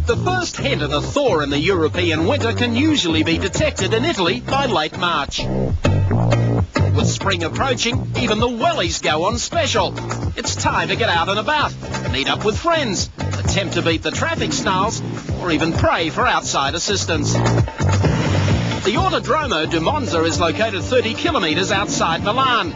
The first hint of a thaw in the European winter can usually be detected in Italy by late March. With spring approaching, even the wellies go on special. It's time to get out and about, meet up with friends, attempt to beat the traffic snarls, or even pray for outside assistance. The Autodromo di Monza is located 30 kilometres outside Milan.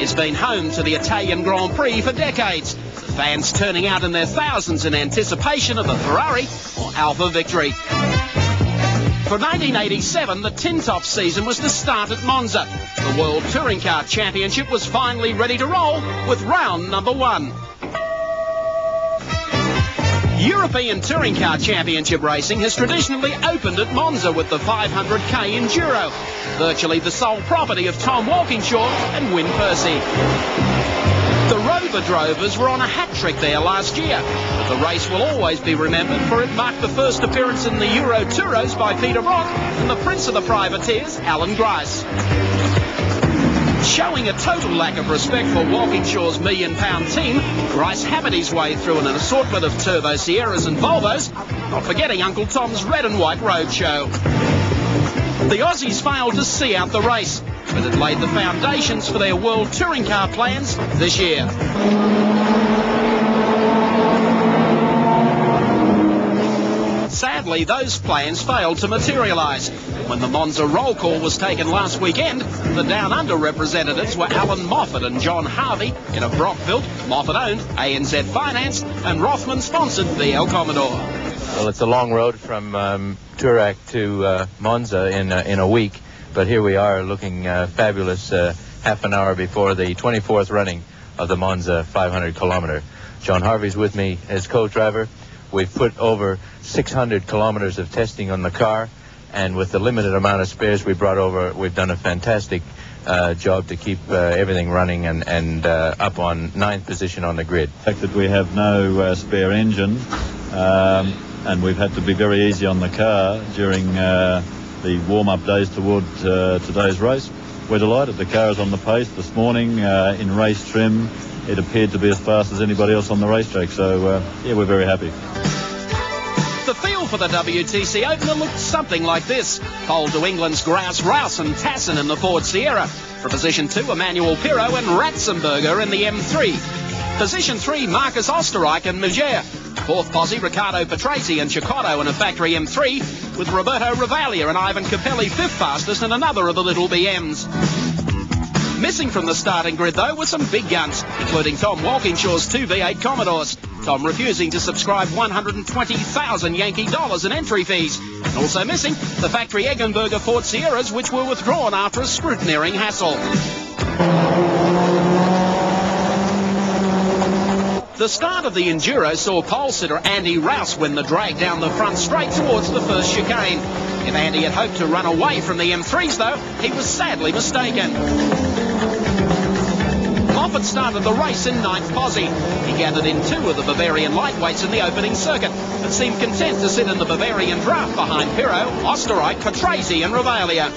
It's been home to the Italian Grand Prix for decades, the fans turning out in their thousands in anticipation of a Ferrari or Alfa victory. For 1987, the tin-top season was to start at Monza. The World Touring Car Championship was finally ready to roll with round number 1. European Touring Car Championship racing has traditionally opened at Monza with the 500k Enduro, virtually the sole property of Tom Walkinshaw and Wyn Percy. The Rover Drovers were on a hat-trick there last year, but the race will always be remembered for it marked the first appearance in the Euro Touros by Peter Brock and the Prince of the Privateers, Alan Grice. Showing a total lack of respect for Walkinshaw's million-pound team, Grice hammered his way through an assortment of Turbo Sierras and Volvos, not forgetting Uncle Tom's red and white roadshow. The Aussies failed to see out the race, but it laid the foundations for their World Touring Car plans this year. Sadly, those plans failed to materialise. When the Monza roll call was taken last weekend, the Down Under representatives were Allan Moffat and John Harvey in a Brock-built, Moffat-owned, ANZ Finance and Rothman-sponsored VL Commodore. Well, it's a long road from Toorak to Monza in a week, but here we are looking fabulous half an hour before the 24th running of the Monza 500 kilometre. John Harvey's with me as co-driver. We've put over 600 kilometers of testing on the car, and with the limited amount of spares we brought over, we've done a fantastic job to keep everything running and up on 9th position on the grid. The fact that we have no spare engine, and we've had to be very easy on the car during the warm-up days toward today's race. We're delighted. The car is on the pace. This morning in race trim, it appeared to be as fast as anybody else on the racetrack, so yeah, we're very happy. The field for the WTC opener looked something like this. Pole to England's Grouse, Rouse and Tassin in the Ford Sierra. For position 2, Emmanuel Pirro and Ratzenberger in the M3. Position 3, Marcus Osterreich and Megere. 4th posse, Riccardo Patrese and Cicotto in a factory M3, with Roberto Ravaglia and Ivan Capelli 5th fastest and another of the little BMs. Missing from the starting grid, though, were some big guns, including Tom Walkinshaw's 2 V8 Commodores. Tom refusing to subscribe $120,000 Yankee dollars in entry fees. And also missing the factory Eggenberger Ford Sierras, which were withdrawn after a scrutineering hassle. The start of the Enduro saw pole sitter Andy Rouse win the drag down the front straight towards the first chicane. If Andy had hoped to run away from the M3s, though, he was sadly mistaken. Moffat started the race in 9th posse. He gathered in 2 of the Bavarian lightweights in the opening circuit, but seemed content to sit in the Bavarian draft behind Pirro, Osterreich, Patrese and Ravaglia.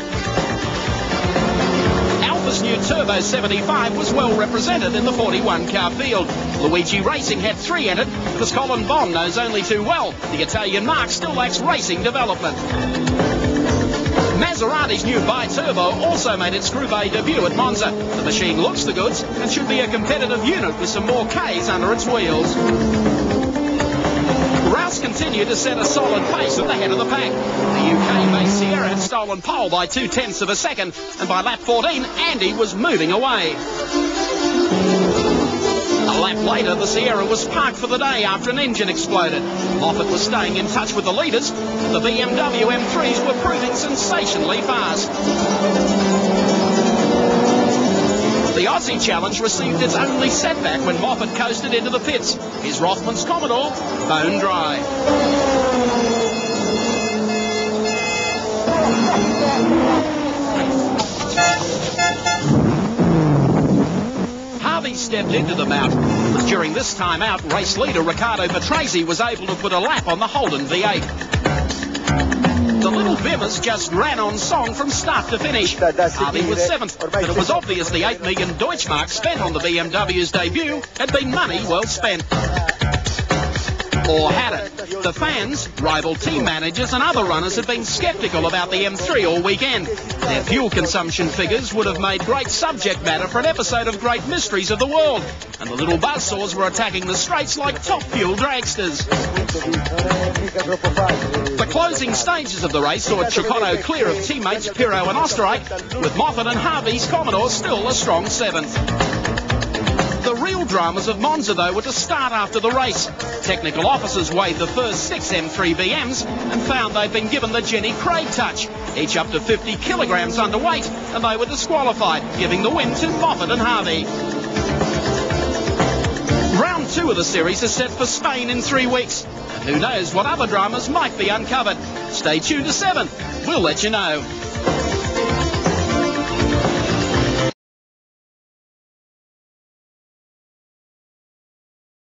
Alpha's new Turbo 75 was well represented in the 41 car field. Luigi Racing had 3 entered because Colin Bond knows only too well the Italian marque still lacks racing development. Maserati's new bi-turbo also made its Group A debut at Monza. The machine looks the goods and should be a competitive unit with some more Ks under its wheels. Rouse continued to set a solid pace at the head of the pack. The UK-based Sierra had stolen pole by 0.2 of a second, and by lap 14, Andy was moving away. A lap later, the Sierra was parked for the day after an engine exploded. Moffat was staying in touch with the leaders, and the BMW M3s were proving sensationally fast. The Aussie Challenge received its only setback when Moffat coasted into the pits. His Rothman's Commodore bone dry. Harvey stepped into the mountain. It was during this time out, race leader Riccardo Patrese was able to put a lap on the Holden V8. The little Bimmers just ran on song from start to finish. Harvey was 7th, but it was obvious the 8 million Deutschmark spent on the BMW's debut had been money well spent. Or had it. The fans, rival team managers and other runners have been sceptical about the M3 all weekend. Their fuel consumption figures would have made great subject matter for an episode of Great Mysteries of the World, and the little buzzsaws were attacking the straights like top fuel dragsters. The closing stages of the race saw Chicotto clear of teammates Pirro and Osterreich, with Moffat and Harvey's Commodore still a strong 7th. The real dramas of Monza, though, were to start after the race. Technical officers weighed the first 6 M3 BMs and found they'd been given the Jenny Craig touch, each up to 50 kilograms underweight, and they were disqualified, giving the win to Moffat and Harvey. Round 2 of the series is set for Spain in 3 weeks. And who knows what other dramas might be uncovered. Stay tuned to 7. We'll let you know.